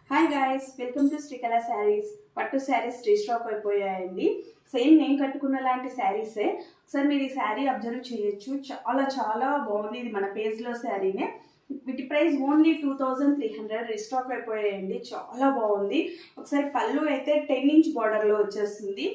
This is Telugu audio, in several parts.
Hi guys, welcome to Srikala saris. పట్టు శారీస్ రీస్టాక్ అయిపోయాయండి. సేమ్ నేను కట్టుకున్న లాంటి శారీసే. ఒకసారి మీరు ఈ శారీ అబ్జర్వ్ చేయొచ్చు. చాలా చాలా బాగుంది. ఇది మన పేజ్లో శారీనే. వీటి ప్రైస్ ఓన్లీ 2300. రీస్టాక్ అయిపోయాయండి. చాలా బాగుంది. ఒకసారి పళ్ళు అయితే 10 ఇంచ్ బార్డర్లో వచ్చేస్తుంది.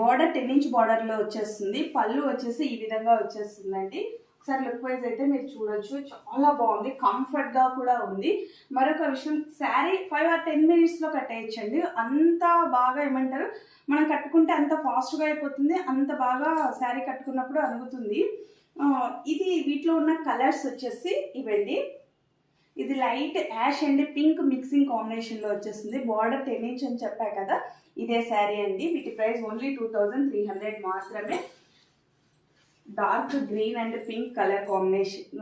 బార్డర్ 10 ఇంచ్ బార్డర్లో వచ్చేస్తుంది. పళ్ళు వచ్చేసి ఈ విధంగా వచ్చేస్తుందండి. ఒకసారి లుక్ వైజ్ అయితే మీరు చూడొచ్చు. చాలా బాగుంది, కంఫర్ట్గా కూడా ఉంది. మరొక విషయం, శారీ 5 or 10 minutesలో కట్టేయచ్చండి. అంత బాగా ఏమంటారు, మనం కట్టుకుంటే అంత ఫాస్ట్గా అయిపోతుంది. అంత బాగా శారీ కట్టుకున్నప్పుడు అనుగుతుంది. ఇది వీటిలో ఉన్న కలర్స్ వచ్చేసి ఇవండి. ఇది light ash and pink mixing కాంబినేషన్లో వచ్చేస్తుంది. బార్డర్ 10 ఇంచ్ అని చెప్పా కదా, ఇదే శారీ అండి. వీటి ప్రైస్ ఓన్లీ 2300 మాత్రమే. Dark green and pink colour combination.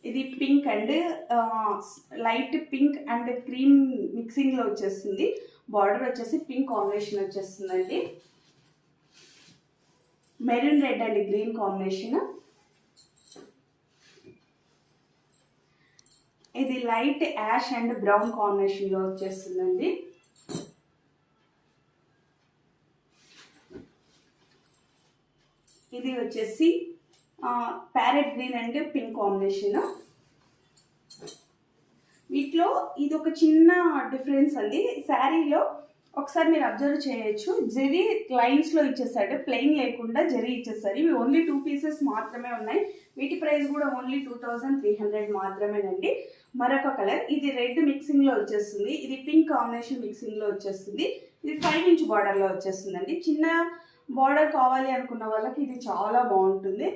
ఇది pink and light pink and cream మిక్సింగ్లో వచ్చేస్తుంది. బార్డర్ వచ్చేసి పింక్ కాంబినేషన్ వచ్చేస్తుందండి. Maroon red and green combination. ఇది లైట్ యాష్ అండ్ బ్రౌన్ కాంబినేషన్లో వచ్చేస్తుందండి. ఇది వచ్చేసి parrot green and pink combination. వీటిలో ఇది ఒక చిన్న డిఫరెన్స్ అండి. శారీలో ఒకసారి మీరు అబ్జర్వ్ చేయొచ్చు. జరీ లైన్స్లో ఇచ్చేసాడు, ప్లెయిన్ లేకుండా జరీ ఇచ్చేసారు. ఇవి ఓన్లీ 2 pieces మాత్రమే ఉన్నాయి. వీటి ప్రైస్ కూడా ఓన్లీ 2300 మాత్రమేనండి. మరొక కలర్, ఇది రెడ్ మిక్సింగ్లో వచ్చేస్తుంది. ఇది పింక్ కాంబినేషన్ మిక్సింగ్లో వచ్చేస్తుంది. ఇది 5 ఇంచ్ బార్డర్లో వచ్చేస్తుందండి. చిన్న బార్డర్ కావాలి అనుకున్న వాళ్ళకి ఇది చాలా బాగుంటుంది.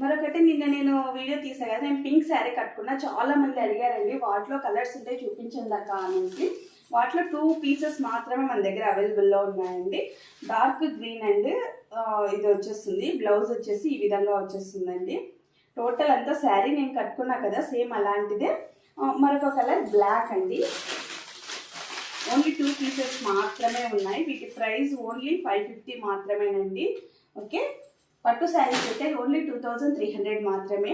మరొకటి, నిన్న నేను వీడియో తీసా కదా, నేను పింక్ శారీ కట్టుకున్నా. చాలా మంది అడిగారండి, వాటిలో కలర్స్ ఉంటే చూపించండి అక్క అనేసి. వాటిలో 2 pieces మాత్రమే మన దగ్గర అవైలబుల్లో ఉన్నాయండి. డార్క్ గ్రీన్ అండ్ ఇది వచ్చేస్తుంది. బ్లౌజ్ వచ్చేసి ఈ విధంగా వచ్చేస్తుందండి. టోటల్ అంతా శారీ నేను కట్టుకున్నా కదా, సేమ్ అలాంటిదే. మరొక కలర్ బ్లాక్ అండి. ఓన్లీ 2 pieces మాత్రమే ఉన్నాయి. వీటి ప్రైస్ ఓన్లీ 550 మాత్రమేనండి. ఓకే, పట్టు శారీస్ అయితే ఓన్లీ 2300 మాత్రమే.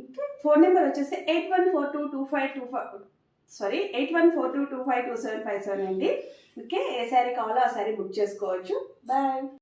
ఓకే, ఫోన్ నెంబర్ వచ్చేసి 8142252757 అండి. ఓకే, ఏ శారీ కావాలో ఆ శారీ బుక్ చేసుకోవచ్చు. బాయ్.